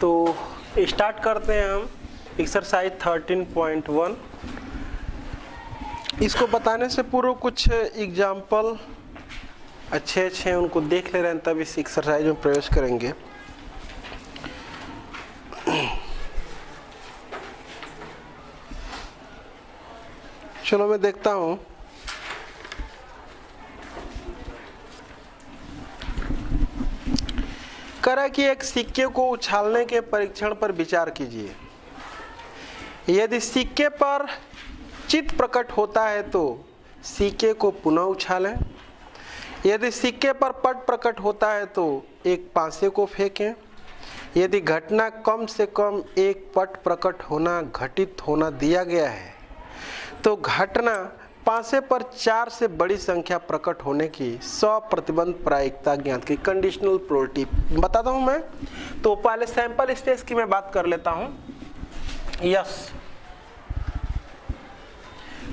तो स्टार्ट करते हैं हम एक्सरसाइज 13.1। इसको बताने से पूर्व कुछ एग्जाम्पल अच्छे हैं उनको देख ले रहे हैं, तब इस एक्सरसाइज में प्रवेश करेंगे। चलो मैं देखता हूँ। करा कि एक सिक्के को उछालने के परीक्षण पर विचार कीजिए। यदि सिक्के पर चित्त प्रकट होता है तो सिक्के को पुनः उछालें। यदि सिक्के पर पट प्रकट होता है तो एक पासे को फेंकें। यदि घटना कम से कम एक पट प्रकट होना घटित होना दिया गया है तो घटना पासे पर 4 से बड़ी संख्या प्रकट होने की प्रतिबंध प्रायिकता ज्ञात की कंडीशनल प्रोबेबिलिटी बताता हूं मैं। तो पहले सैंपल स्पेस की मैं बात कर लेता हूं। यस,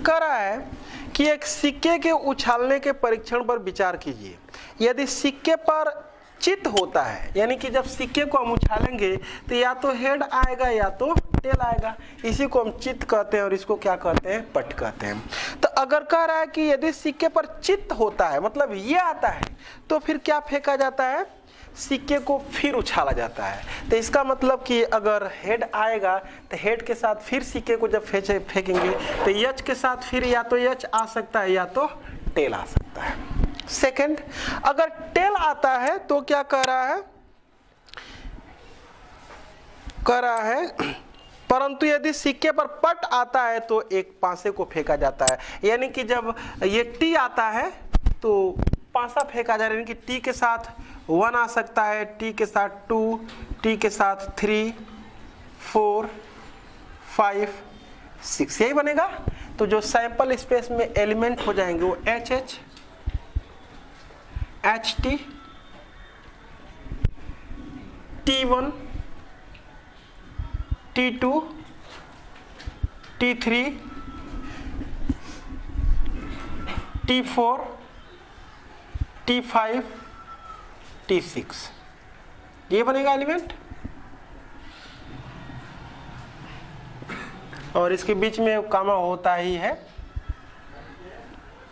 कह रहा है कि एक सिक्के के उछालने के परीक्षण पर विचार कीजिए। यदि सिक्के पर चित्त होता है, यानी कि जब सिक्के को हम उछालेंगे तो या तो हेड आएगा या तो टेल आएगा। इसी को हम चित्त कहते हैं और इसको क्या कहते हैं, पट कहते हैं। तो अगर कह रहा है कि यदि सिक्के पर चित्त होता है, मतलब ये आता है, तो फिर क्या फेंका जाता है, सिक्के को फिर उछाला जाता है। तो इसका मतलब कि अगर हेड आएगा तो हेड के साथ फिर सिक्के को जब फेंकेंगे तो यच के साथ फिर या तो यच आ सकता है या तो टेल आ सकता है। सेकंड, अगर टेल आता है तो क्या कह रहा है परंतु यदि सिक्के पर पट आता है तो एक पासे को फेंका जाता है। यानी कि जब ये टी आता है तो पासा फेंका जा रहा है, यानी कि टी के साथ 1 आ सकता है, टी के साथ 2, टी के साथ 3, 4, 5, 6 यही बनेगा। तो जो सैंपल स्पेस में एलिमेंट हो जाएंगे वो H H, H T, T1, T2, T3, T4, T5, T6 ये बनेगा एलिमेंट। और इसके बीच में कामा होता ही है,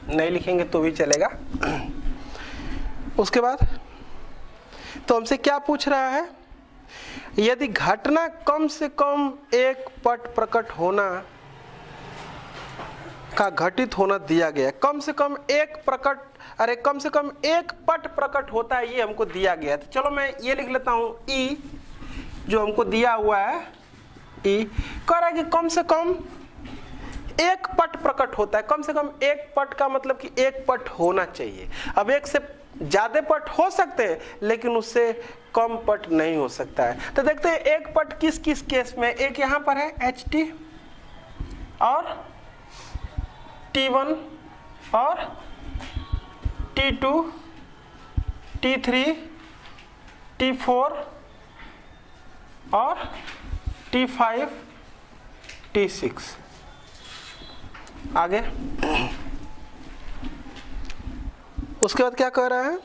नहीं लिखेंगे तो भी चलेगा। उसके बाद तो हमसे क्या पूछ रहा है, यदि घटना कम से कम एक पट प्रकट होना का घटित होना दिया गया। कम से कम एक पट प्रकट होता है, ये हमको दिया गया। तो चलो मैं ये लिख लेता हूं ई, जो हमको दिया हुआ है ई। कह रहा है कि कम से कम एक पट प्रकट होता है। कम से कम एक पट का मतलब कि एक पट होना चाहिए। अब एक से ज्यादा पट हो सकते हैं लेकिन उससे कम पट नहीं हो सकता है। तो देखते हैं एक पट किस किस केस में। एक यहां पर है एच टी और T1 और T2, T3, T4 और T5, T6। आगे उसके बाद क्या कह रहा है,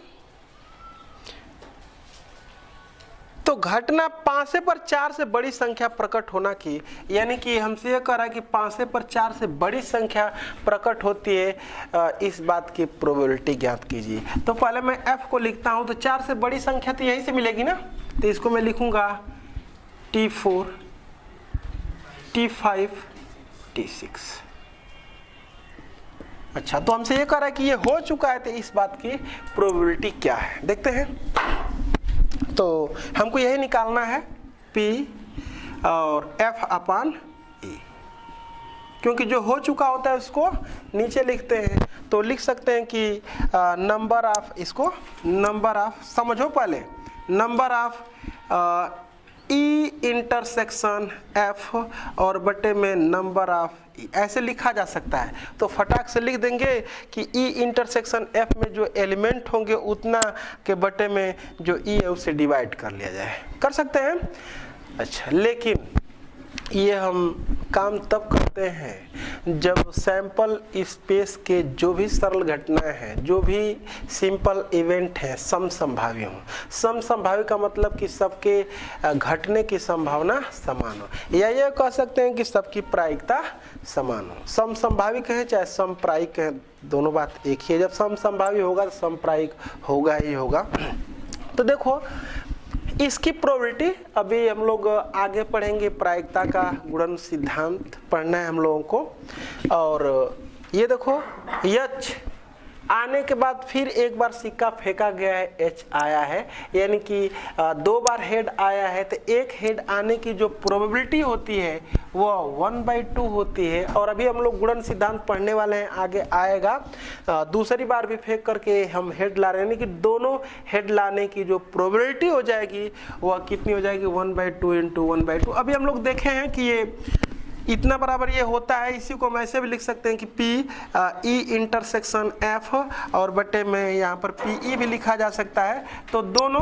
तो घटना पासे पर 4 से बड़ी संख्या प्रकट होना की, यानी कि हमसे ये कह रहा है कि पासे पर 4 से बड़ी संख्या प्रकट होती है, इस बात की प्रोबेबिलिटी ज्ञात कीजिए। तो पहले मैं F को लिखता हूं। तो 4 से बड़ी संख्या तो यहीं से मिलेगी ना, तो इसको मैं लिखूंगा T4, T5, T6। अच्छा, तो हमसे ये कह रहा है कि ये हो चुका है, तो इस बात की प्रोबेबिलिटी क्या है देखते हैं। तो हमको यही निकालना है P और F अपान E, क्योंकि जो हो चुका होता है उसको नीचे लिखते हैं। तो लिख सकते हैं कि नंबर ऑफ, इसको नंबर ऑफ समझो पहले, number of E intersection F और बटे में नंबर ऑफ E, ऐसे लिखा जा सकता है। तो फटाक से लिख देंगे कि E इंटरसेक्शन F में जो एलिमेंट होंगे उतना के बटे में जो E है उसे डिवाइड कर लिया जाए। कर सकते हैं। अच्छा, लेकिन ये हम काम तब करते हैं जब सैंपल स्पेस के जो भी सरल घटनाएं हैं, जो भी सिंपल इवेंट हैं, समसंभावी हों। समसंभावी का मतलब कि सबके घटने की संभावना समान हो, या ये कह सकते हैं कि सबकी प्रायिकता समान हो। समसंभावी कहें चाहे समप्रायिक कहें, दोनों बात एक ही है। जब समसंभावी होगा तो समप्रायिक होगा ही होगा। तो देखो इसकी प्रोबेबिलिटी अभी हम लोग आगे पढ़ेंगे, प्रायिकता का गुणन सिद्धांत पढ़ना है हम लोगों को। और ये देखो यच आने के बाद फिर एक बार सिक्का फेंका गया है, एच आया है, यानी कि 2 बार हेड आया है, तो एक हेड आने की जो प्रोबेबिलिटी होती है वो 1/2 होती है। और अभी हम लोग गुणन सिद्धांत पढ़ने वाले हैं, आगे आएगा। दूसरी बार भी फेंक करके हम हेड ला रहे हैं, यानी कि दोनों हेड लाने की जो प्रोबेबिलिटी हो जाएगी वह कितनी हो जाएगी, 1/2 × 1/2। अभी हम लोग देखे हैं कि ये इतना बराबर ये होता है। इसी को हम ऐसे भी लिख सकते हैं कि P E इंटरसेक्शन F, और बटे में यहाँ पर PE भी लिखा जा सकता है। तो दोनों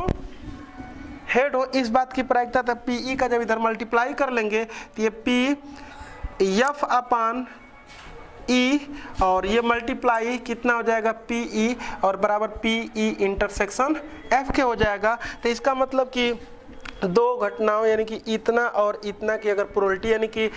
हेड हो, इस बात की प्रायिकता था PE का जब इधर मल्टीप्लाई कर लेंगे तो ये P F अपान E, और ये मल्टीप्लाई कितना हो जाएगा PE और बराबर PE इंटरसेक्शन F के हो जाएगा। तो इसका मतलब कि दो घटनाओं यानी कि इतना और इतना की अगर प्रोबेबिलिटी यानी कि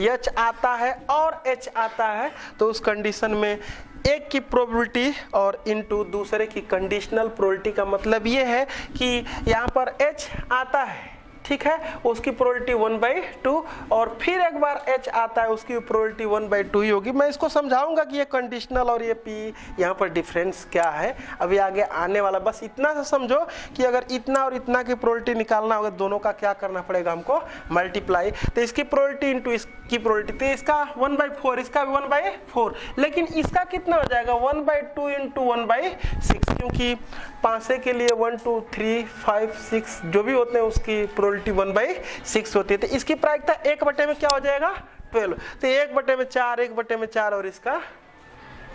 H आता है और H आता है, तो उस कंडीशन में एक की प्रोबेबिलिटी और इनटू दूसरे की कंडीशनल प्रोबेबिलिटी का मतलब ये है कि यहाँ पर H आता है, ठीक है, उसकी प्रोबेबिलिटी 1/2, और फिर एक बार H आता है उसकी प्रोबेबिलिटी 1/2 ही होगी। मैं इसको समझाऊंगा कि ये कंडीशनल और ये P यहाँ पर डिफरेंस क्या है, अभी आगे आने वाला। बस इतना सा समझो कि अगर इतना और इतना की प्रोबेबिलिटी निकालना होगा, दोनों का क्या करना पड़ेगा हमको, मल्टीप्लाई। तो इसकी प्रोबेबिलिटी इंटू इसकी प्रोबेबिलिटी, तो इसका 1/4, इसका भी 1/4, लेकिन इसका कितना हो जाएगा 1/2 × 1/6, क्योंकि 5 के लिए 1 2 3 5 6 जो भी होते हैं उसकी प्रोबेबिलिटी 1/6 होती है। तो इसकी प्रायिकता 1 में क्या हो जाएगा 12, तो 1/4, 1/4 और इसका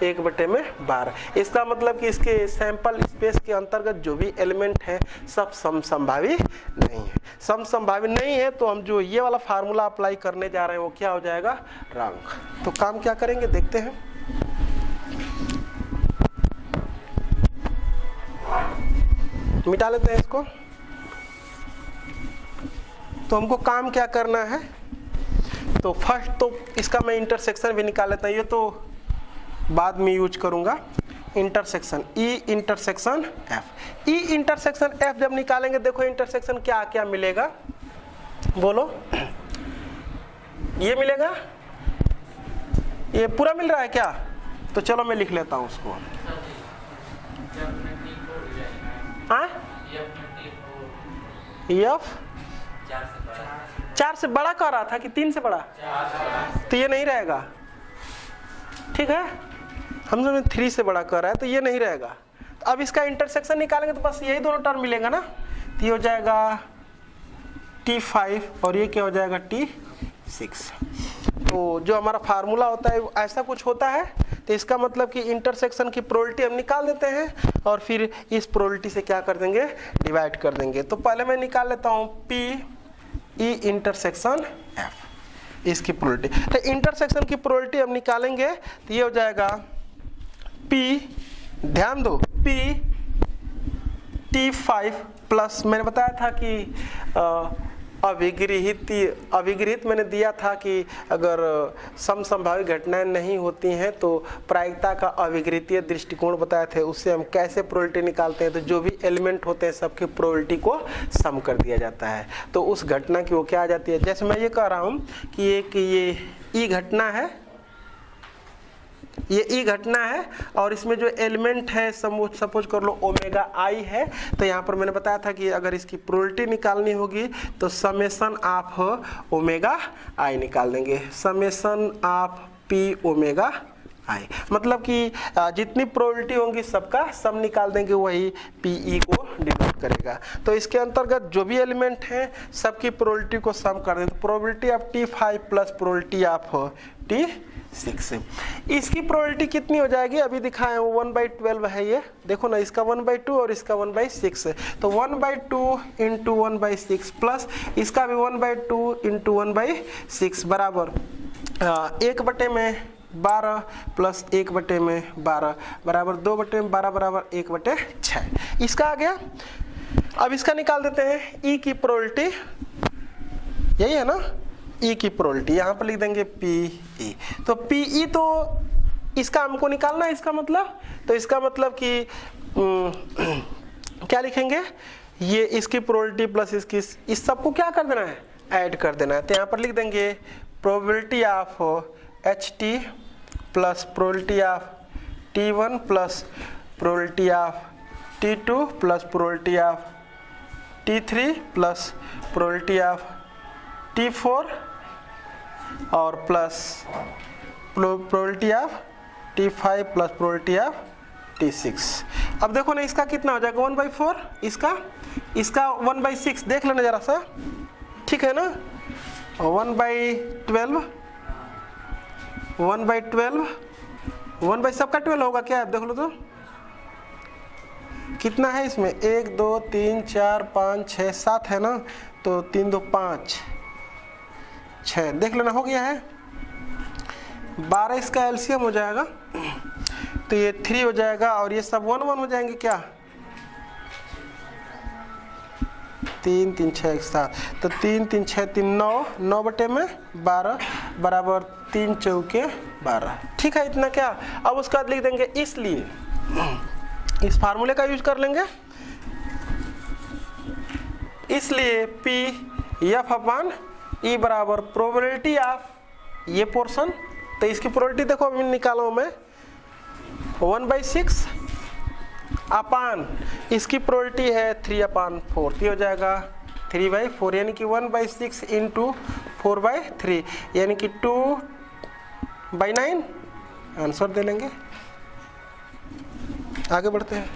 1/12। इसका मतलब कि इसके सैंपल स्पेस के अंतर्गत जो भी एलिमेंट है सब समसंभावी नहीं है। समसंभावी नहीं है तो हम जो ये वाला फार्मूला अप्लाई करने जा रहे हैं वो क्या हो जाएगा, रॉन्ग। तो काम क्या करेंगे देखते हैं। मिटा लेते हैं इसको। तो हमको काम क्या करना है, तो फर्स्ट तो इसका मैं इंटरसेक्शन भी निकाल लेता हूँ, ये तो बाद में यूज करूंगा। Intersection E intersection F, E intersection F जब निकालेंगे, देखो इंटरसेक्शन क्या क्या मिलेगा, बोलो। ये मिलेगा, ये पूरा मिल रहा है क्या, तो चलो मैं लिख लेता हूँ उसको। F 4 से बड़ा कह रहा था कि 3 से बड़ा, तो ये नहीं रहेगा, ठीक है। हम लोग 3 से बड़ा कर रहा है तो ये नहीं रहेगा। तो अब इसका इंटरसेक्शन निकालेंगे तो बस यही दोनों टर्म मिलेगा ना, तो ये हो जाएगा T5 और ये क्या हो जाएगा T6। तो जो हमारा फार्मूला होता है ऐसा कुछ होता है। तो इसका मतलब कि इंटरसेक्शन की प्रोबेबिलिटी हम निकाल देते हैं और फिर इस प्रोबेबिलिटी से क्या कर देंगे, डिवाइड कर देंगे। तो पहले मैं निकाल लेता हूँ PE इंटरसेक्शन F, इसकी प्रोबेबिलिटी। तो इंटरसेक्शन की प्रोबेबिलिटी हम निकालेंगे तो ये हो जाएगा P, ध्यान दो, P T5 प्लस, मैंने बताया था कि अविगृहित मैंने दिया था कि अगर समसंभावी घटनाएं नहीं होती हैं तो प्रायिकता का अविगृहीतीय दृष्टिकोण बताए थे, उससे हम कैसे प्रोबेबिलिटी निकालते हैं। तो जो भी एलिमेंट होते हैं सबकी प्रोबेबिलिटी को सम कर दिया जाता है, तो उस घटना की वो क्या आ जाती है। जैसे मैं ये कह रहा हूँ कि ये ई घटना है, ये ई घटना है और इसमें जो एलिमेंट है सपोज कर लो ओमेगा आई है। तो यहाँ पर मैंने बताया था कि अगर इसकी प्रोबेबिलिटी निकालनी होगी तो समेशन ऑफ ओमेगा आई निकाल देंगे, समेशन ऑफ पी ओमेगा आई, मतलब कि जितनी प्रोबेबिलिटी होंगी सबका सम निकाल देंगे, वही पीई को डिनोट करेगा। तो इसके अंतर्गत जो भी एलिमेंट हैं सबकी प्रोबेबिलिटी को सम कर दें, तो probability of T5 plus probability of T6। इसकी प्रोबेबिलिटी कितनी हो जाएगी, अभी दिखाए 1/12 है ये, देखो ना, इसका 1/2 और इसका 1/6 है, तो 1/2 इंटू 1/6 प्लस इसका भी 1/2 इंटू 1/6 बराबर 1/12 प्लस 1/12 बराबर 2/12 बराबर 1/6। इसका आ गया। अब इसका निकाल देते हैं ई की प्रोबेबिलिटी, यही है ना, ई की प्रोबेबिलिटी यहाँ पर लिख देंगे पी। तो पी तो इसका हमको निकालना है, इसका मतलब, तो इसका मतलब कि क्या लिखेंगे, ये इसकी प्रोबेबिलिटी प्लस इसकी, इस सबको क्या कर देना है, ऐड कर देना है। तो यहाँ पर लिख देंगे probability of HT plus probability of T1 plus probability of T2 plus probability of T3 plus probability of T4 और plus probability of T5 plus probability of T6। अब देखो ना, इसका कितना हो जाएगा 1/4, इसका 1/6, देख लेना जरा सा, ठीक है ना, 1/12 1/12 सबका 12 होगा क्या, देख लो तो कितना है इसमें, 1 2 3 4 5 6 7 है ना, तो 3 2 5 6, देख लेना, हो गया है। 12 इसका एलसीएम हो जाएगा, तो ये 3 हो जाएगा और ये सब 1 1 हो जाएंगे क्या, 3 3 6 7, तो 3 3 6 3 9, 9/12 बराबर 3 चौके 12, ठीक है, इतना क्या। अब उसके बाद लिख देंगे, इसलिए इस फार्मूले का यूज कर लेंगे, इसलिए पी एफ अपॉन ई बराबर प्रोबेबिलिटी ऑफ ये पोर्शन, तो इसकी प्रोबेबिलिटी देखो अभी निकाला हूं मैं 1/6 अपान इसकी प्रोबेबिलिटी है 3/4, ये हो जाएगा 3/4, यानी कि 1/6 इंटू 4/3 यानी कि 2/9 आंसर दे लेंगे। आगे बढ़ते हैं,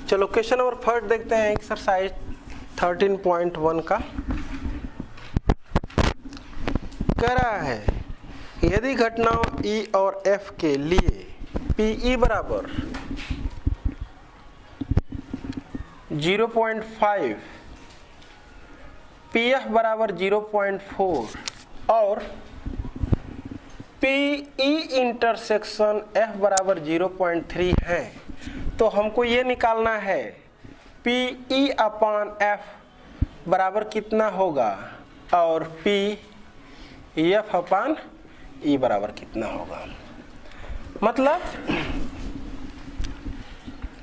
चलो क्वेश्चन नंबर 1 देखते हैं, एक्सरसाइज 13.1 का कह रहा है, यदि घटनाओं E और F के लिए PE बराबर 0.5, PF बराबर 0.4 और PE इंटरसेक्शन F बराबर 0.3 है, तो हमको ये निकालना है PE अपॉन F बराबर कितना होगा और PF अपॉन E बराबर कितना होगा। मतलब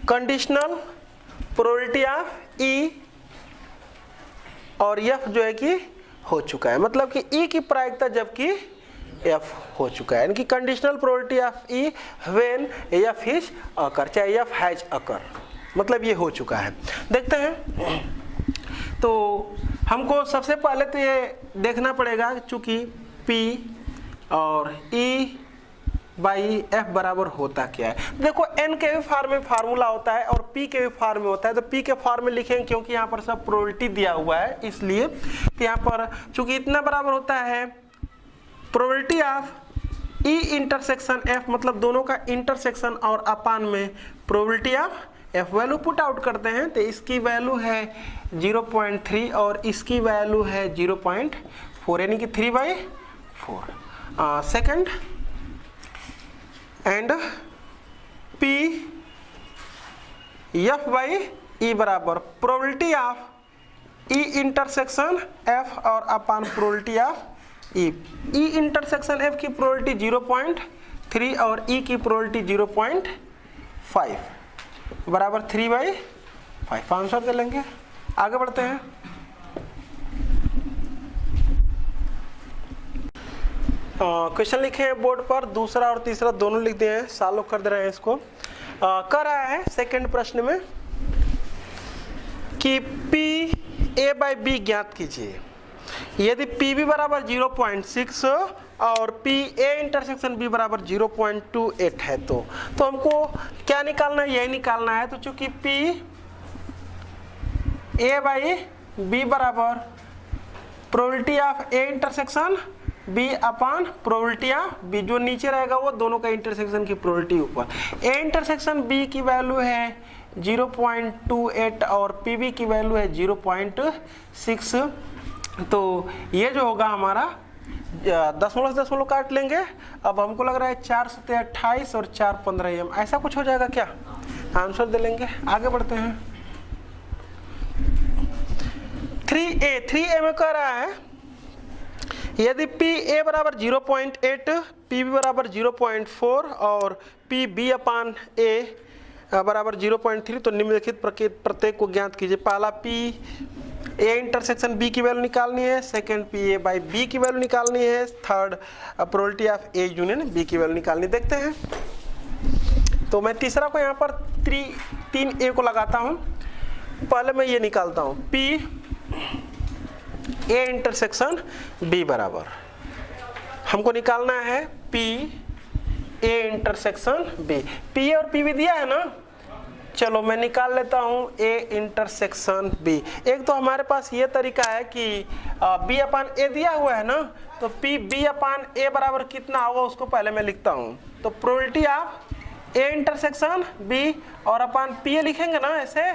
कंडीशनल प्रोबेबिलिटी ऑफ E और F जो है कि हो चुका है, मतलब कि E की प्रायिकता जबकि F हो चुका है, यानी कि conditional probability of E when F is occur, चाहे F हैज अकर, मतलब ये हो चुका है। देखते हैं, तो हमको सबसे पहले तो ये देखना पड़ेगा, चूंकि P और E बाई F बराबर होता क्या है। देखो N के भी फॉर्म में फार्मूला होता है और P के भी फॉर्म में होता है, तो P के फॉर्म में लिखेंगे क्योंकि यहाँ पर सब प्रोबेबिलिटी दिया हुआ है, इसलिए तो यहाँ पर चूंकि इतना बराबर होता है probability of E intersection F, मतलब दोनों का इंटरसेक्शन और अपान में probability of F value put out करते हैं, तो इसकी वैल्यू है 0.3 और इसकी वैल्यू है 0.4, यानी कि 3/4 second, and P F by E बराबर probability of E intersection F और upon probability of E intersection F की प्रोबेबिलिटी 0.3 और E की प्रोबेबिलिटी 0.5 बराबर 3/5, आंसर दे लेंगे। आगे बढ़ते हैं, क्वेश्चन लिखे हैं बोर्ड पर, दूसरा और तीसरा दोनों लिख दिए हैं, सॉल्व कर दे रहे हैं इसको। कर रहा है सेकंड प्रश्न में कि P A बाई B ज्ञात कीजिए, यदि PB बराबर 0.6 और पी ए इंटरसेक्शन बी बराबर 0.28 है। तो हमको क्या निकालना है, यही निकालना है। तो चूंकि पी ए बाई बी बराबर probability of A intersection B upon probability of B, जो नीचे रहेगा वो दोनों का इंटरसेक्शन की प्रोबेबिलिटी ऊपर। ए इंटरसेक्शन बी की वैल्यू है 0.28 और पी बी की वैल्यू है 0.6। तो ये जो होगा हमारा दशमलव काट लेंगे। अब हमको लग रहा है 4 × 28 और 4 × 15 ऐसा कुछ हो जाएगा क्या, आंसर दे लेंगे। आगे बढ़ते हैं। 3a में कह रहा है यदि पी ए बराबर 0.8, पी बी बराबर 0.4 और पी बी अपान ए बराबर 0.3, तो निम्नलिखित प्रत्येक को ज्ञात कीजिए। पहला पी ए इंटरसेक्शन बी की वैल्यू निकालनी है, second P A by B की वैल्यू निकालनी है, third probability of A union B की वैल्यू निकालनी। देखते हैं। तो मैं तीसरा को यहाँ पर 3a को लगाता हूँ। पहले मैं ये निकालता हूँ पी ए इंटरसेक्शन बी बराबर, हमको निकालना है P A intersection B. P A और पी बी दिया है ना, चलो मैं निकाल लेता हूँ ए इंटरसेक्शन बी। एक तो हमारे पास ये तरीका है कि बी अपान ए दिया हुआ है ना, तो पी बी अपान ए बराबर कितना होगा उसको पहले मैं लिखता हूँ। तो probability of A intersection B और अपान पी ए लिखेंगे ना ऐसे,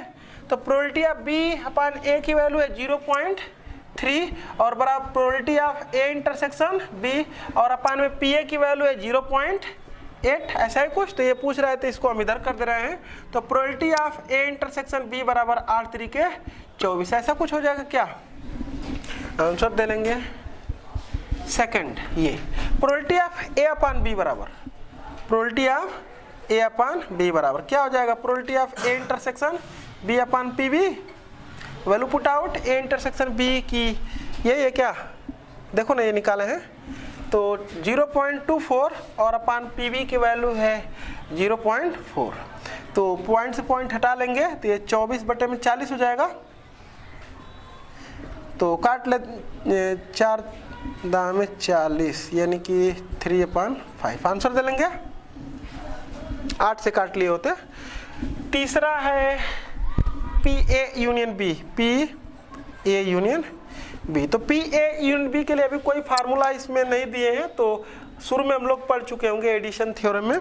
तो probability of B upon A की वैल्यू है 0.3 और बराबर probability of A intersection B और अपान में पी ए की वैल्यू है 0.8, ऐसा ही कुछ। तो ये पूछ रहे थे, इसको हम इधर कर दे रहे हैं। तो probability of A intersection B बराबर 8 × 3 = 24, ऐसा कुछ हो जाएगा क्या, आंसर दे लेंगे। सेकंड ये probability of A upon B बराबर, probability of A upon B बराबर क्या हो जाएगा, probability of A intersection B upon P B, value put out A intersection B की यही है क्या, देखो ना ये निकाले हैं। तो 0.24 और अपान पी बी की वैल्यू है 0.4, तो पॉइंट से पॉइंट हटा लेंगे तो ये 24/40 हो जाएगा। तो काट ले 4 दाम में 40 यानी कि 3/5, आंसर दे लेंगे। 8 से काट लिए होते। तीसरा है पी ए यूनियन बी, पी ए यूनियन बी। तो पी ए यूनियन बी के लिए अभी कोई फार्मूला इसमें नहीं दिए हैं, तो शुरू में हम लोग पढ़ चुके होंगे एडिशन थ्योरम में।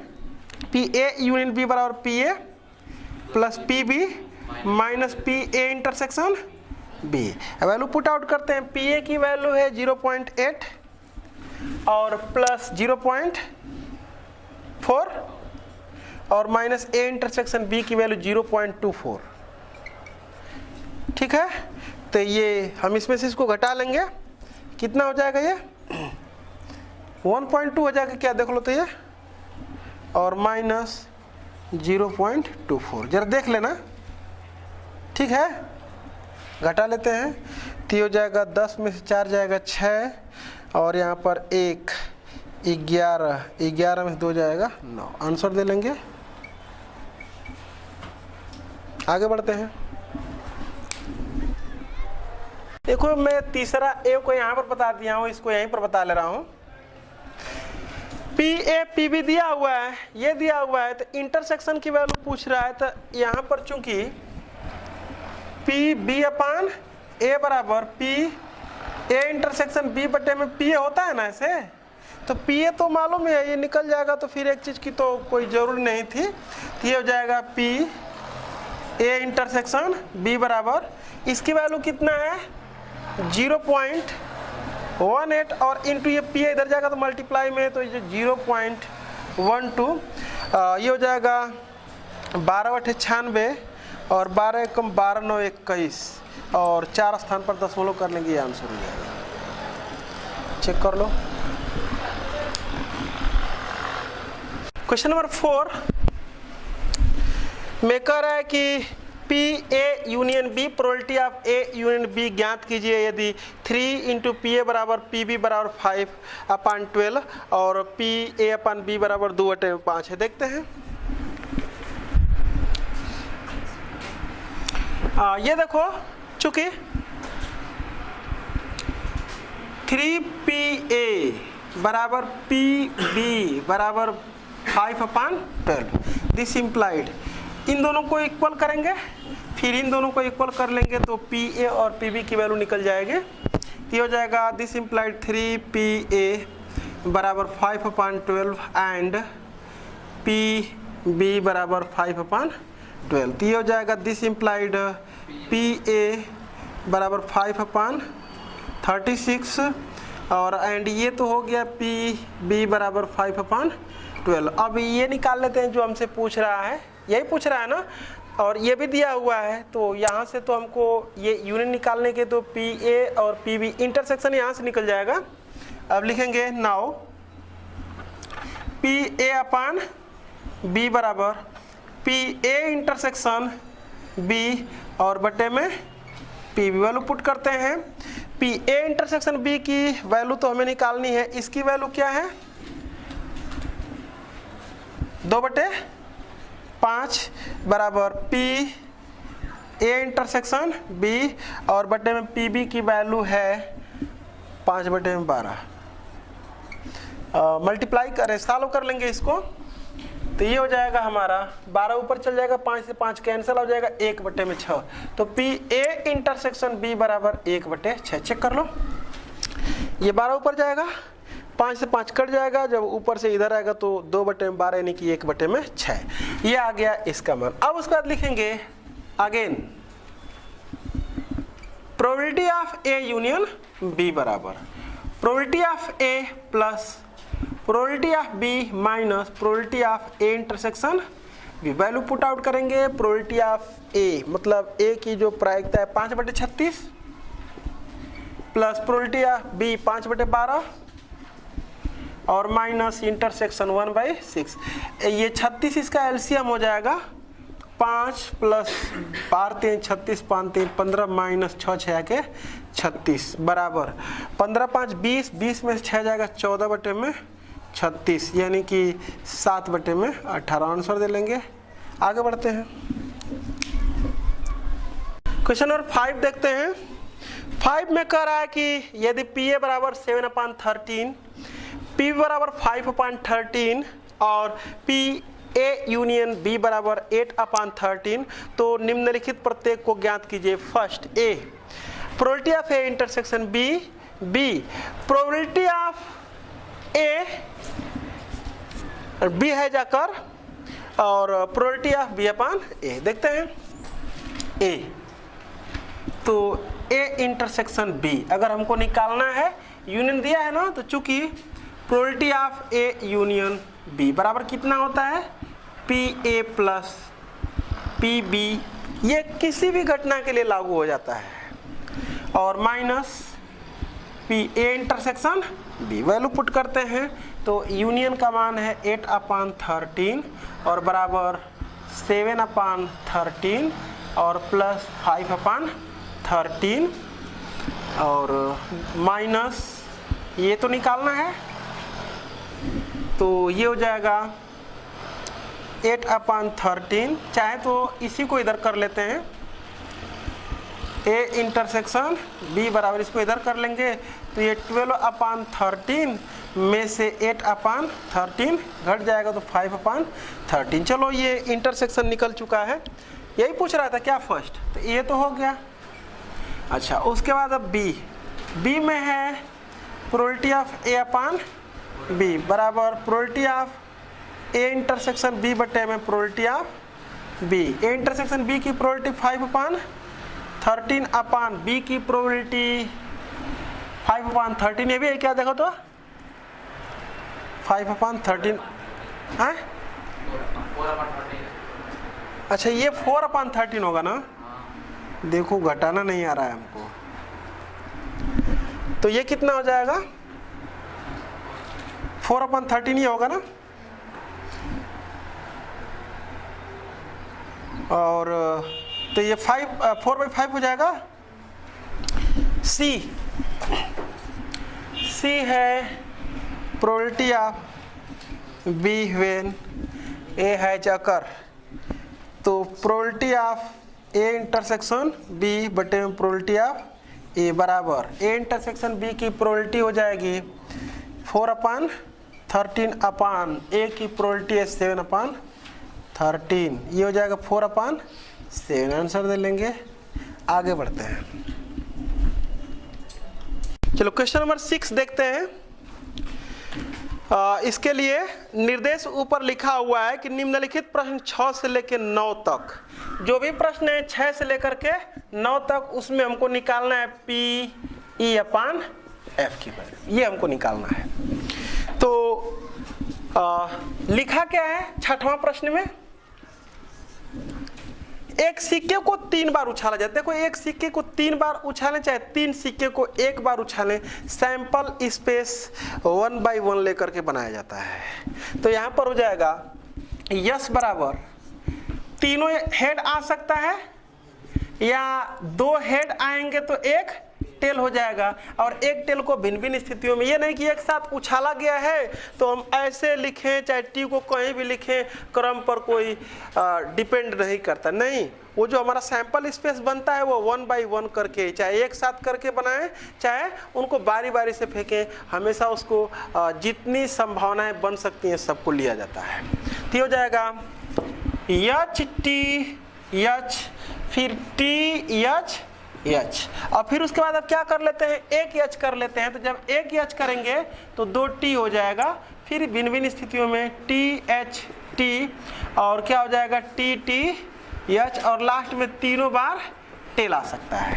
पी ए यूनियन बी बराबर P A plus P B minus P A intersection B. Value put out करते हैं। पी ए की वैल्यू है 0.8 और प्लस 0.4 और माइनस ए इंटरसेक्शन बी की वैल्यू 0.24, ठीक है। तो ये हम इसमें से इसको घटा लेंगे, कितना हो जाएगा ये 1.2 हो जाएगा क्या, देख लो तो ये, और माइनस 0.24, जरा देख लेना, ठीक है। घटा लेते हैं तो ये हो जाएगा 10 में से 4 जाएगा 6 और यहाँ पर 1 11 में से 2 जाएगा 9, आंसर दे लेंगे। आगे बढ़ते हैं। देखो मैं तीसरा ए को यहाँ पर बता दिया हूँ, इसको यहीं पर बता ले रहा हूँ। पी ए पी बी दिया हुआ है, ये दिया हुआ है, तो इंटरसेक्शन की वैल्यू पूछ रहा है। तो यहाँ पर चूंकि पी बी अपान ए बराबर पी ए इंटरसेक्शन बी बटे में पी ए होता है ना ऐसे, तो पी ए तो मालूम है, ये निकल जाएगा, तो फिर एक चीज़ की तो कोई ज़रूरी नहीं थी। तो ये हो जाएगा पी ए इंटरसेक्शन बी बराबर, इसकी वैल्यू कितना है 0.18 और इंटू ये पी इधर जाएगा तो मल्टीप्लाई में, तो ये 0.12, ये हो जाएगा 12/96 और 12 × 12 9 21 और 4 स्थान पर दशमलव कर लेंगे, ये आंसर हो जाएगा। चेक कर लो। क्वेश्चन नंबर 4 में कह रहा है कि P A union B, probability of A union B ज्ञात कीजिए यदि 3 × पी ए बराबर पी बी बराबर 5/12 और पी ए अपान बी बराबर 2/5 है। देखते हैं। ये देखो चूंकि 3PA बराबर पी बी बराबर 5/12। दिस इम्प्लाइड इन दोनों को इक्वल करेंगे, फिर इन दोनों को इक्वल कर लेंगे तो पी ए और पी बी की वैल्यू निकल जाएगी। ये हो जाएगा दिस इम्प्लाइड 3PA बराबर 5/12 एंड पी बी बराबर 5/12। तो ये हो जाएगा दिस इम्प्लाइड PA बराबर 5/36 और एंड ये तो हो गया PB बराबर 5/12। अब ये निकाल लेते हैं जो हमसे पूछ रहा है, यही पूछ रहा है ना, और ये भी दिया हुआ है। तो यहाँ से तो हमको ये यूनियन निकालने के तो PA और PB इंटरसेक्शन यहाँ से निकल जाएगा। अब लिखेंगे नाउ PA/B बराबर PA इंटरसेक्शन B और बटे में PB वैल्यू पुट करते हैं। PA इंटरसेक्शन B की वैल्यू तो हमें निकालनी है, इसकी वैल्यू क्या है 2/5 बराबर PA इंटरसेक्शन B और बटे में PB की वैल्यू है 5/12। मल्टीप्लाई करें, सॉल्व कर लेंगे इसको, तो ये हो जाएगा हमारा 12 ऊपर चल जाएगा, 5 से 5 कैंसिल हो जाएगा, 1/6। तो PA इंटरसेक्शन B बराबर 1/6। चेक कर लो, ये 12 ऊपर जाएगा, 5 से 5 कट जाएगा, जब ऊपर से इधर आएगा तो 2/12 यानी कि 1/6। ये आ गया इसका मान। अब उसके बाद लिखेंगे again probability of A union B बराबर probability of A plus probability of B minus probability of A intersection B। Value put out करेंगे। प्रोबेबिलिटी ऑफ A मतलब A की जो प्रायिकता है 5/36 प्लस प्रोबेबिलिटी ऑफ B 5/12 और माइनस इंटरसेक्शन 1/6। ये 36 इसका एलसीएम हो जाएगा, 5 प्लस 12 3 36 5 3 15 माइनस 6 6 के 36 बराबर 15 5 20 20 में से 6 जाएगा 14/36 यानी कि 7/18। आंसर दे लेंगे। आगे बढ़ते हैं, क्वेश्चन नंबर 5 देखते हैं। 5 में कह रहा है कि यदि PA बराबर 7/13 P बराबर 5/13 और PA यूनियन B बराबर 8/13 तो निम्नलिखित प्रत्येक को ज्ञात कीजिए। First A probability of A intersection B, B probability of A B है जाकर और प्रोबेबिलिटी ऑफ B/A देखते हैं। A तो A इंटरसेक्शन B अगर हमको निकालना है, यूनियन दिया है ना, तो चूंकि probability of A union B बराबर कितना होता है PA प्लस PB, ये किसी भी घटना के लिए लागू हो जाता है, और minus PA intersection B। Value put करते हैं तो यूनियन का मान है 8/13 और बराबर 7/13 और प्लस 5/13 और माइनस ये तो निकालना है, तो ये हो जाएगा 8/13। चाहे तो इसी को इधर कर लेते हैं, A इंटरसेक्शन B बराबर इसको इधर कर लेंगे तो ये 12/13 में से 8/13 घट जाएगा तो 5/13। चलो ये इंटरसेक्शन निकल चुका है, यही पूछ रहा था क्या फर्स्ट, तो ये तो हो गया। अच्छा उसके बाद अब B में है प्रोबेबिलिटी ऑफ A/B बराबर probability of A intersection B बटे में probability of B। A intersection B की प्रोबेबिलिटी 5/13 अपान B की प्रोबेबिलिटी 5/13, ये भी है क्या देखो तो 5/13 है। अच्छा ये 4/13 होगा ना, देखो घटाना नहीं आ रहा है हमको, तो ये कितना हो जाएगा 4/13 ही होगा ना, और तो ये 4/5 हो जाएगा। C है probability of B when A है जाकर, तो probability of A intersection B बटे में प्रोबेबिलिटी ऑफ A बराबर A इंटरसेक्शन B की प्रोबेबिलिटी हो जाएगी 4/13 अपान ए की प्रोबेबिलिटी है 7/13, ये हो जाएगा 4/7। आंसर दे लेंगे। आगे बढ़ते हैं। चलो क्वेश्चन नंबर 6 देखते हैं। इसके लिए निर्देश ऊपर लिखा हुआ है कि निम्नलिखित प्रश्न 6 से लेकर 9 तक, जो भी प्रश्न है 6 से लेकर के 9 तक, उसमें हमको निकालना है P/E/F की वैल्यू, ये हमको निकालना है। तो लिखा क्या है 6वां प्रश्न में, एक सिक्के को 3 बार उछाला जाए। देखो एक सिक्के को 3 बार उछालें, चाहे 3 सिक्के को 1 बार उछालें, सैंपल स्पेस 1/1 लेकर के बनाया जाता है। तो यहां पर हो जाएगा यस बराबर, तीनों हेड आ सकता है या 2 हेड आएंगे तो एक टेल हो जाएगा, और एक टेल को भिन्न भिन्न स्थितियों में, ये नहीं कि एक साथ उछाला गया है तो हम ऐसे लिखें, चाहे टी को कहीं भी लिखें, क्रम पर कोई डिपेंड नहीं करता। नहीं, वो जो हमारा सैंपल स्पेस बनता है वो 1/1 करके, चाहे एक साथ करके बनाएं, चाहे उनको बारी बारी से फेंकें, हमेशा उसको जितनी संभावनाएं बन सकती हैं सबको लिया जाता है। तो हो जाएगा एच टी एच, फिर टी एच एच, और फिर उसके बाद अब क्या कर लेते हैं, एक एच कर लेते हैं। तो जब एक एच करेंगे तो 2 टी हो जाएगा, फिर भिन्न भिन्न स्थितियों में टी एच टी, और क्या हो जाएगा टी टी एच, और लास्ट में तीनों बार टेल आ सकता है।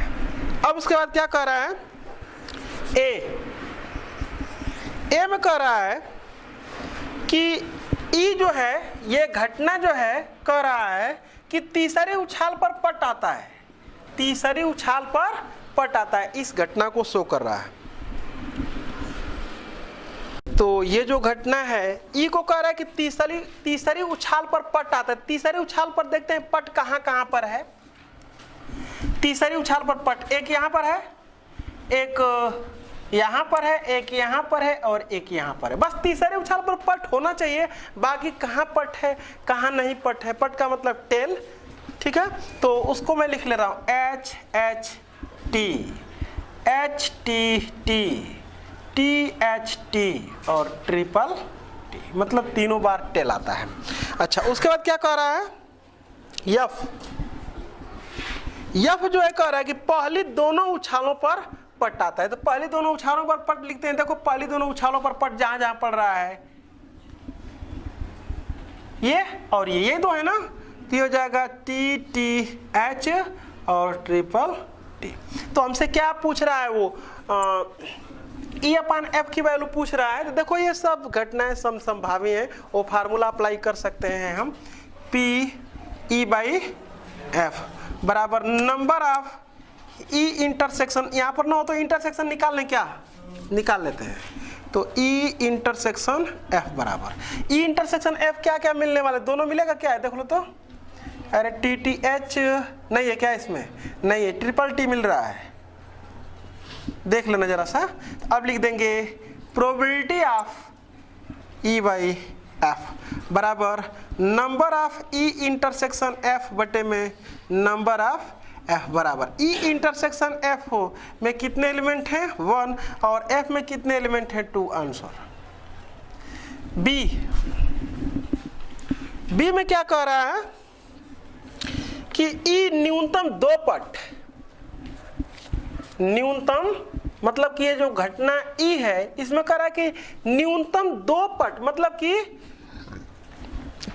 अब उसके बाद क्या कर रहा है, ए में कह रहा है कि ई जो है, ये घटना जो है कह रहा है कि तीसरे उछाल पर पट आता है, तीसरी उछाल पर पट आता है, इस घटना को शो कर रहा है। तो ये जो घटना है ई को कह रहा है कि तीसरी उछाल पर पट आता है। तीसरी उछाल पर देखते हैं पट कहां कहां पर है। तीसरी उछाल पर पट एक यहां पर है, एक यहां पर है, एक यहां पर है, और एक यहां पर है। बस तीसरे उछाल पर पट होना चाहिए, बाकी कहां पट है कहां नहीं पट है। पट का मतलब टेल, ठीक है। तो उसको मैं लिख ले रहा हूं H H T, H T T, T H T और ट्रिपल टी, मतलब तीनों बार टेल आता है। अच्छा, उसके बाद क्या कह रहा है, यफ जो है कह रहा है कि पहली दोनों उछालों पर पट आता है। तो पहली दोनों उछालों पर पट लिखते हैं। देखो पहली दोनों उछालों पर पट जहां जहां पड़ रहा है, ये और ये दो है ना, तो हो जाएगा टी टी एच और ट्रिपल टी। तो हमसे क्या पूछ रहा है, वो E/F की वैल्यू पूछ रहा है। तो देखो ये सब घटनाएं समभावी हैं, वो फार्मूला अप्लाई कर सकते हैं हम। P/E/F बराबर नंबर ऑफ E इंटरसेक्शन, यहाँ पर ना हो तो इंटरसेक्शन निकाल लें, क्या निकाल लेते हैं। तो E इंटरसेक्शन F बराबर E इंटरसेक्शन F क्या क्या मिलने वाले, दोनों मिलेगा क्या है, देख लो तो। अरे टी टी एच नहीं है क्या इसमें, नहीं है, ट्रिपल टी मिल रहा है, देख लेना जरा सा। अब लिख देंगे प्रोबेबिलिटी ऑफ E/F बराबर number of E intersection F बटे में नंबर ऑफ F बराबर E इंटरसेक्शन F हो में कितने एलिमेंट हैं 1, और F में कितने एलिमेंट हैं 2। आंसर बी में क्या कह रहा है कि E न्यूनतम 2 पट, न्यूनतम मतलब कि ये जो घटना E है इसमें कह रहा है कि न्यूनतम 2 पट, मतलब कि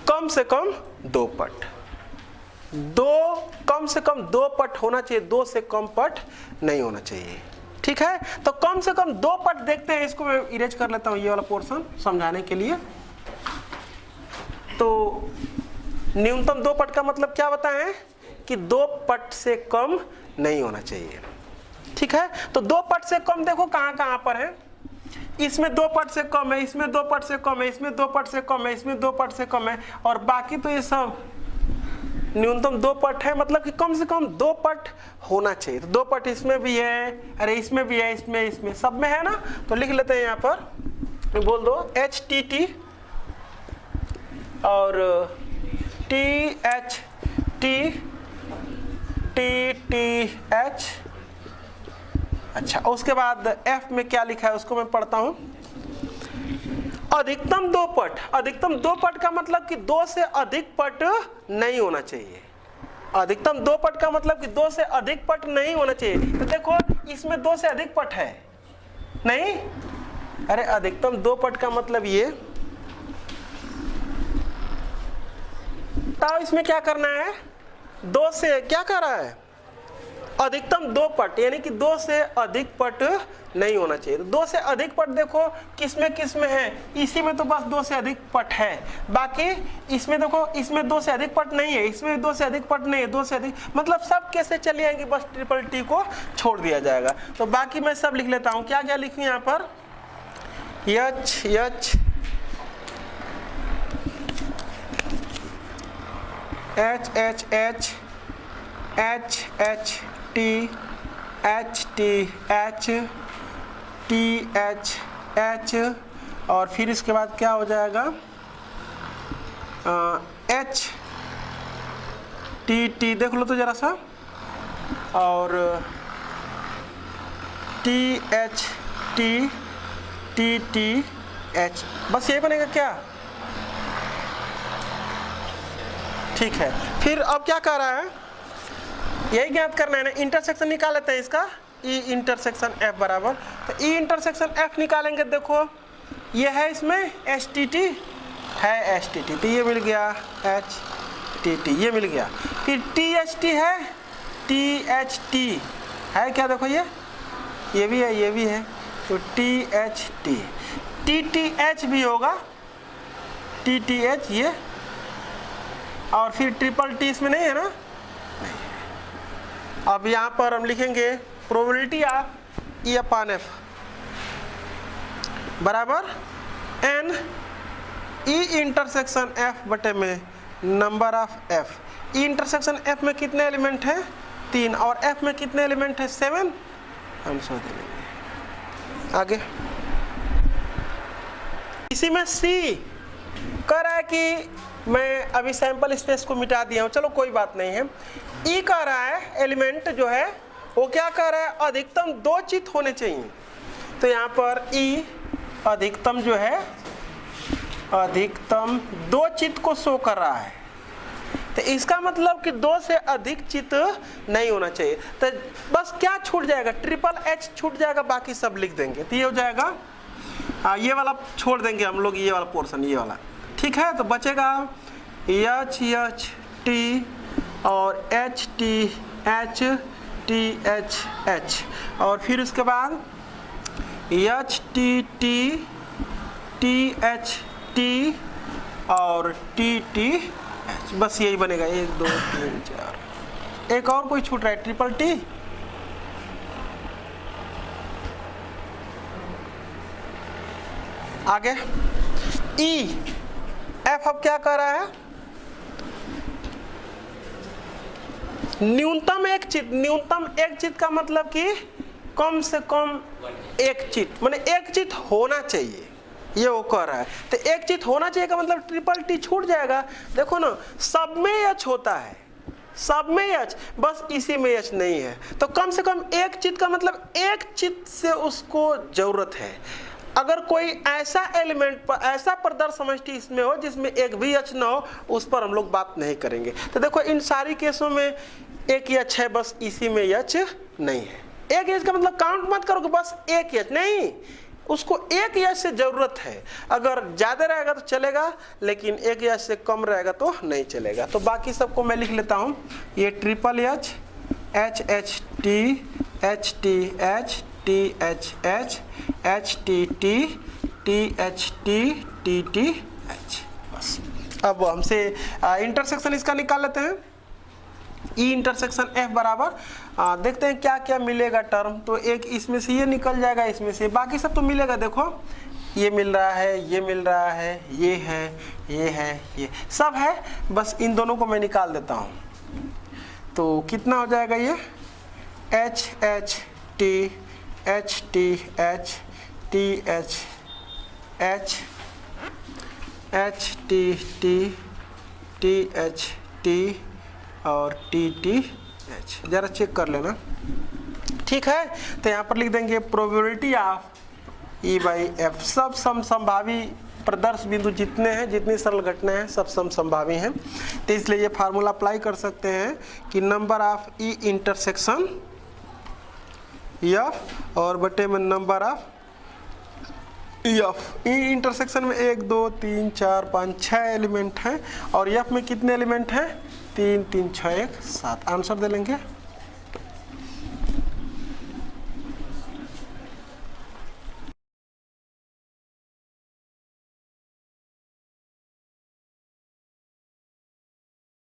कम से कम 2 पट, कम से कम 2 पट होना चाहिए, 2 से कम पट नहीं होना चाहिए, ठीक है। तो कम से कम 2 पट देखते हैं, इसको मैं इरेज कर लेता हूं ये वाला पोर्शन समझाने के लिए। तो न्यूनतम 2 पट का मतलब क्या बताएं कि 2 पट से कम नहीं होना चाहिए, ठीक है। तो 2 पट से कम देखो कहां कहां पर है, इसमें 2 पट से कम है, इसमें 2 पट से कम है, इसमें 2 पट से कम है, इसमें 2 पट से कम है, और बाकी तो ये सब न्यूनतम 2 पट है, मतलब कि कम से कम 2 पट होना चाहिए। तो 2 पट इसमें भी है, अरे इसमें भी है, इसमें सब में है ना। तो लिख लेते हैं यहाँ पर, बोल दो एच टी टी और T H T, T T H. अच्छा, उसके बाद F में क्या लिखा है उसको मैं पढ़ता हूँ। अधिकतम 2 पट, अधिकतम 2 पट का मतलब कि 2 से अधिक पट नहीं होना चाहिए। अधिकतम 2 पट का मतलब कि 2 से अधिक पट नहीं होना चाहिए। तो देखो इसमें 2 से अधिक पट है नहीं, अरे अधिकतम 2 पट का मतलब ये, तो इसमें क्या करना है, 2 से क्या कर रहा है, अधिकतम 2 पट, यानी कि 2 से अधिक पट नहीं होना चाहिए। तो 2 से अधिक पट देखो किसमें है, इसी में तो बस 2 से अधिक पट है, बाकी इसमें देखो इसमें 2 से अधिक पट नहीं है, इसमें 2 से अधिक पट नहीं है, 2 से अधिक मतलब सब कैसे चले आएंगे, बस ट्रिपल टी को छोड़ दिया जाएगा। तो बाकी मैं सब लिख लेता हूँ, क्या क्या लिखूँ यहाँ पर, H H H H H H H T H T H T H H, और फिर इसके बाद क्या हो जाएगा, एच टी टी देख लो तो जरा सा, और T H T T T H, बस ये बनेगा क्या, ठीक है। फिर अब क्या कर रहा है, यही ज्ञात करना है ना, इंटरसेक्शन निकाल लेते हैं इसका, ई इंटरसेक्शन एफ बराबर, तो ई इंटरसेक्शन एफ निकालेंगे, देखो ये है इसमें एच टी टी है, एच टी टी, तो ये मिल गया एच टी टी, ये मिल गया। फिर टी एच टी है, टी एच टी है क्या, देखो ये भी है, ये भी है, तो T H T, T T H भी होगा, टी टी एच ये, और फिर ट्रिपल टी इसमें नहीं है ना, अब यहाँ पर हम लिखेंगे probability of E upon F बराबर एन ई इंटरसेक्शन एफ बटे में number of F. E intersection F में कितने एलिमेंट हैं, 3, और एफ में कितने एलिमेंट हैं, 7, आंसर दे देंगे। आगे इसी में सी कह रहा है कि मैं अभी सैंपल स्पेस को मिटा दिया हूँ, चलो कोई बात नहीं है। ई कह रहा है एलिमेंट जो है वो क्या कह रहा है, अधिकतम 2 चित होने चाहिए। तो यहाँ पर ई अधिकतम जो है, अधिकतम 2 चित को शो कर रहा है, तो इसका मतलब कि 2 से अधिक चित नहीं होना चाहिए। तो बस क्या छूट जाएगा, ट्रिपल एच छूट जाएगा, बाकी सब लिख देंगे, तो ये हो जाएगा, ये वाला छोड़ देंगे हम लोग, ये वाला पोर्शन, ये वाला, ठीक है। तो बचेगा एच एच टी और H T H T H H, और फिर उसके बाद H T T T H T और टी टी एच, बस यही बनेगा, 1 2 3 4। एक और कोई छूट रहा है, ट्रिपल टी, आगे ई एफ अब क्या कर रहा है, न्यूनतम एक चित का मतलब कि कम से कम एक चित, माने एक चित होना चाहिए, ये वो कह रहा है। तो एक चित होना चाहिए का मतलब ट्रिपल टी छूट जाएगा। देखो ना, सब में एच होता है, सब में एच, बस इसी में एच नहीं है, तो कम से कम एक चित का मतलब एक चित से उसको जरूरत है। अगर कोई ऐसा एलिमेंट पर, ऐसा प्रदर्श समष्टि इसमें हो जिसमें एक भी एच ना हो, उस पर हम लोग बात नहीं करेंगे। तो देखो इन सारी केसों में एक एच है, बस इसी में एच नहीं है। एक एच का मतलब काउंट मत करो कि बस एक एच नहीं, उसको एक एच से जरूरत है। अगर ज्यादा रहेगा तो चलेगा, लेकिन एक एच से कम रहेगा तो नहीं चलेगा। तो बाकी सबको मैं लिख लेता हूँ, ये triple H, H H T H T H T H H H T T T H T T T H, बस। अब हमसे इंटरसेक्शन इसका निकाल लेते हैं, ई इंटरसेक्शन एफ बराबर, देखते हैं क्या क्या मिलेगा टर्म। तो एक इसमें से ये निकल जाएगा, इसमें से बाकी सब तो मिलेगा। देखो ये मिल रहा है, ये मिल रहा है, ये है, ये है, ये सब है, बस इन दोनों को मैं निकाल देता हूँ। तो कितना हो जाएगा ये, H H T H T H T H H H T T T H T और टी टी एच, जरा चेक कर लेना, ठीक है। तो यहाँ पर लिख देंगे probability of E by F, सब संभावी प्रदर्श बिंदु जितने हैं, जितनी सरल घटनाएं हैं, सब समभावी हैं। तो इसलिए ये फार्मूला अप्लाई कर सकते हैं कि number of E intersection F और बटे में number of F. E intersection में 1 2 3 4 5 6 एलिमेंट हैं और एफ में कितने एलिमेंट हैं? 3 3 6 1 7। आंसर दे लेंगे।